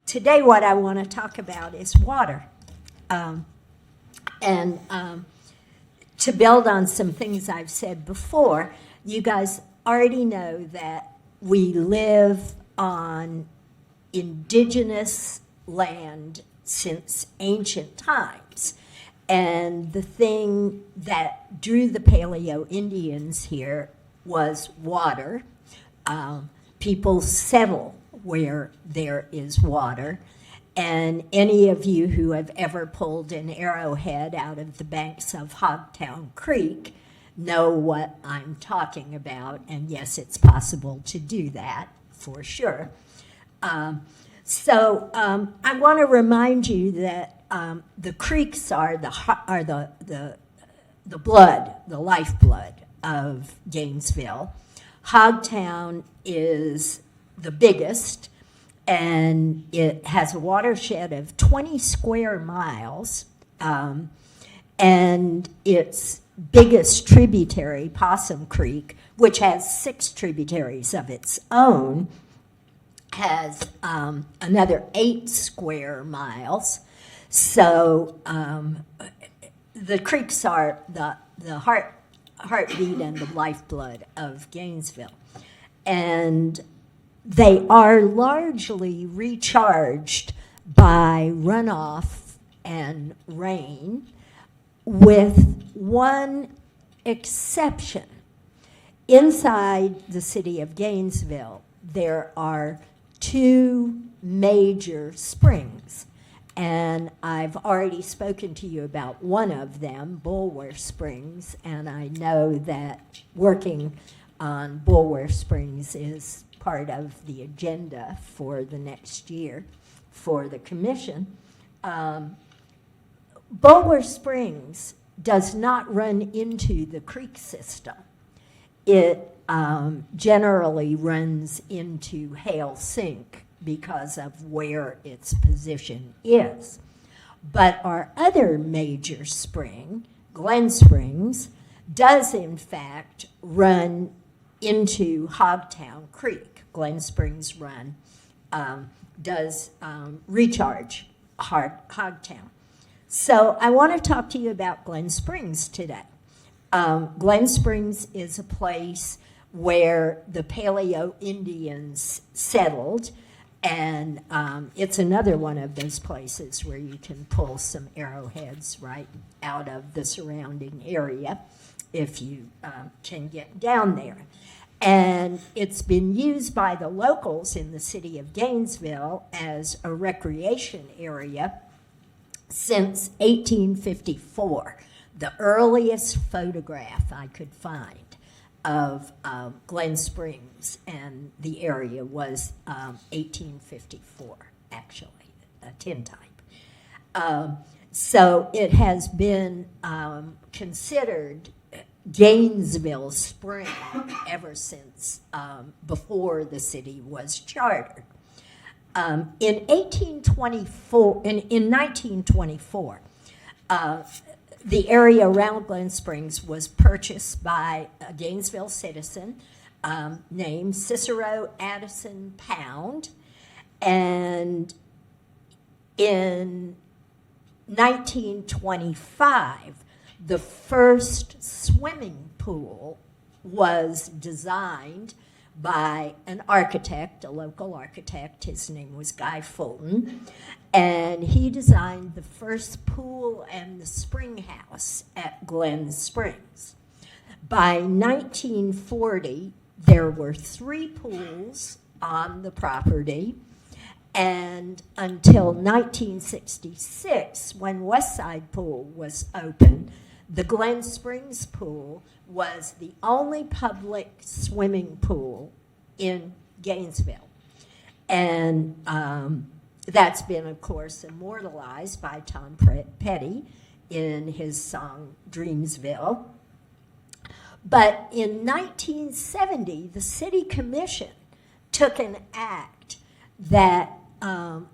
today what I want to talk about is water. And to build on some things I've said before, you guys already know that we live on indigenous land since ancient times. And the thing that drew the Paleo-Indians here was water. People settle where there is water. And any of you who have ever pulled an arrowhead out of the banks of Hogtown Creek know what I'm talking about. And yes, it's possible to do that for sure. So I want to remind you that the creeks are the blood, the lifeblood of Gainesville. Hogtown is the biggest, and it has a watershed of 20 square miles, and its biggest tributary, Possum Creek, which has 6 tributaries of its own, has another 8 square miles. So the creeks are the heartbeat and the lifeblood of Gainesville. And they are largely recharged by runoff and rain, with one exception. Inside the city of Gainesville, there are 2 major springs. And I've already spoken to you about one of them, Bulwer Springs, and I know that working on Bulwer Springs is part of the agenda for the next year for the commission. Bulwer Springs does not run into the creek system. It generally runs into Hale Sink because of where its position is. But our other major spring, Glen Springs, does in fact run into Hogtown Creek. Glen Springs does recharge Hogtown. So I want to talk to you about Glen Springs today. Glen Springs is a place where the Paleo-Indians settled, and it's another one of those places where you can pull some arrowheads right out of the surrounding area if you can get down there. And it's been used by the locals in the city of Gainesville as a recreation area since 1854. The earliest photograph I could find of Glen Springs and the area was 1854, actually, a tintype. So it has been considered Gainesville Spring ever since before the city was chartered. In 1924, the area around Glen Springs was purchased by a Gainesville citizen named Cicero Addison Pound, and in 1925, the first swimming pool was designed by an architect, a local architect. His name was Guy Fulton, and he designed the first pool and the spring house at Glen Springs. By 1940, there were 3 pools on the property, and until 1966, when Westside Pool was open, the Glen Springs pool was the only public swimming pool in Gainesville. And that's been, of course, immortalized by Tom Petty in his song Dreamsville. But in 1970, the City Commission took an act that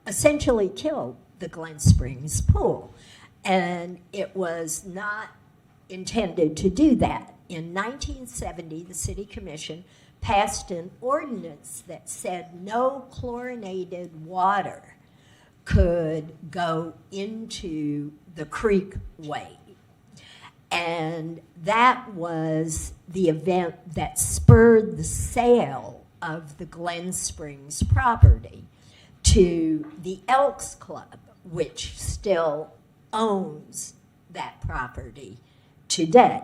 essentially killed the Glen Springs pool. And it was not intended to do that. In 1970, the City Commission passed an ordinance that said no chlorinated water could go into the creekway. And that was the event that spurred the sale of the Glen Springs property to the Elks Club, which still owns that property today.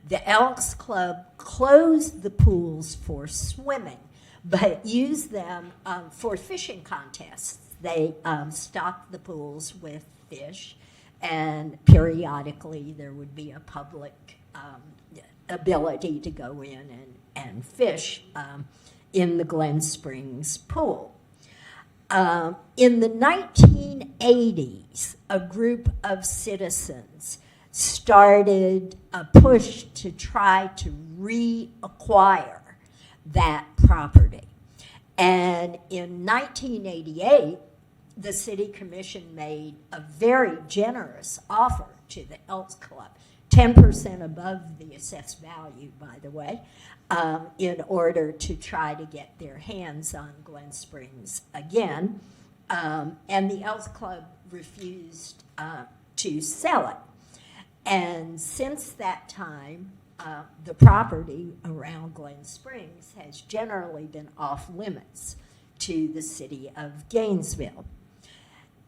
The Elks Club closed the pools for swimming, but used them for fishing contests. They stocked the pools with fish, and periodically there would be a public ability to go in and fish in the Glen Springs pool. In the 1980s, a group of citizens started a push to try to reacquire that property. And in 1988, the City Commission made a very generous offer to the Elks Club, 10% above the assessed value, by the way, in order to try to get their hands on Glen Springs again. And the Elks Club refused to sell it. And since that time, the property around Glen Springs has generally been off limits to the city of Gainesville.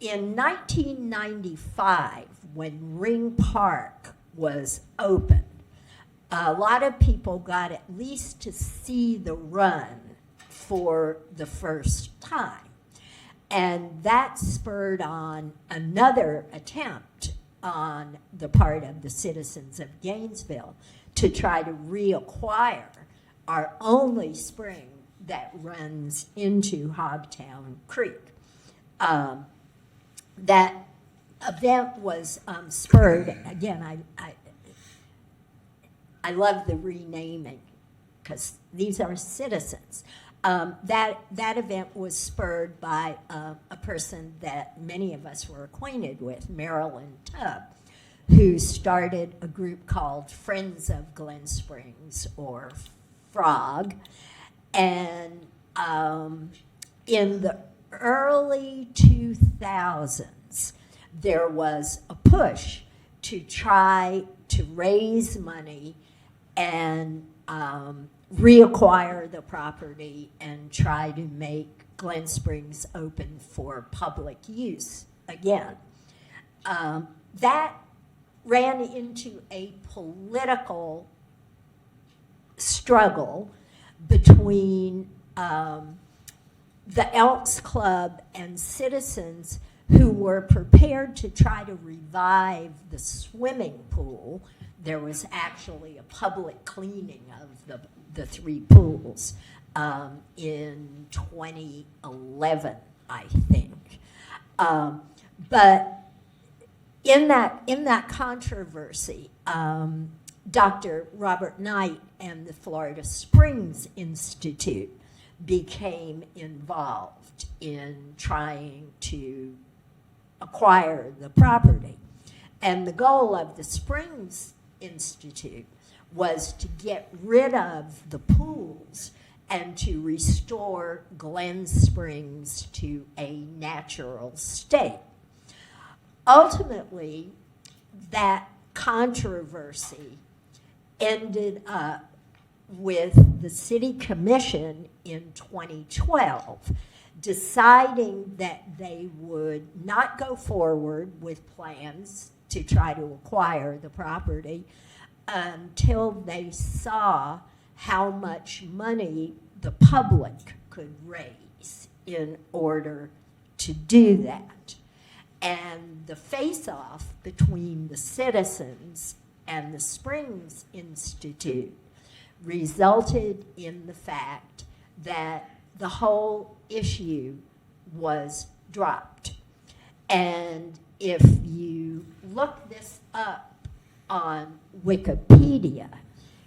In 1995, when Ring Park was opened, a lot of people got at least to see the run for the first time. And that spurred on another attempt on the part of the citizens of Gainesville to try to reacquire our only spring that runs into Hogtown Creek. That event was spurred, again, I love the renaming because these are citizens. That event was spurred by a person that many of us were acquainted with, Marilyn Tubb, who started a group called Friends of Glen Springs, or FROG. And in the early 2000s, there was a push to try to raise money and reacquire the property and try to make Glen Springs open for public use again. That ran into a political struggle between the Elks Club and citizens who were prepared to try to revive the swimming pool. There was actually a public cleaning of the three pools in 2011, I think. But in that controversy, Dr. Robert Knight and the Florida Springs Institute became involved in trying to acquire the property. And the goal of the Springs Institute was to get rid of the pools and to restore Glen Springs to a natural state. Ultimately, that controversy ended up with the City Commission in 2012 deciding that they would not go forward with plans to try to acquire the property until they saw how much money the public could raise in order to do that. And the face-off between the citizens and the Springs Institute resulted in the fact that the whole issue was dropped. And if you look this up on Wikipedia,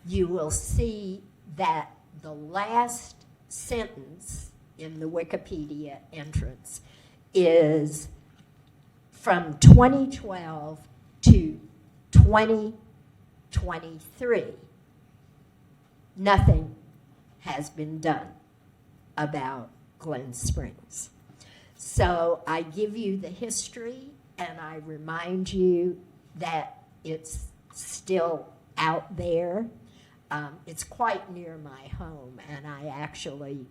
you will see that the last sentence in the Wikipedia entrance is from 2012 to 2023. Nothing has been done about Glen Springs. So I give you the history, and I remind you that it's still out there. It's quite near my home, and I actually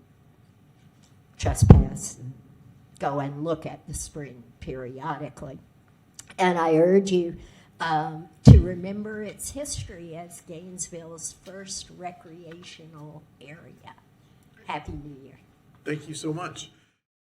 trespass and go and look at the spring periodically. And I urge you to remember its history as Gainesville's first recreational area. Happy New Year. Thank you so much.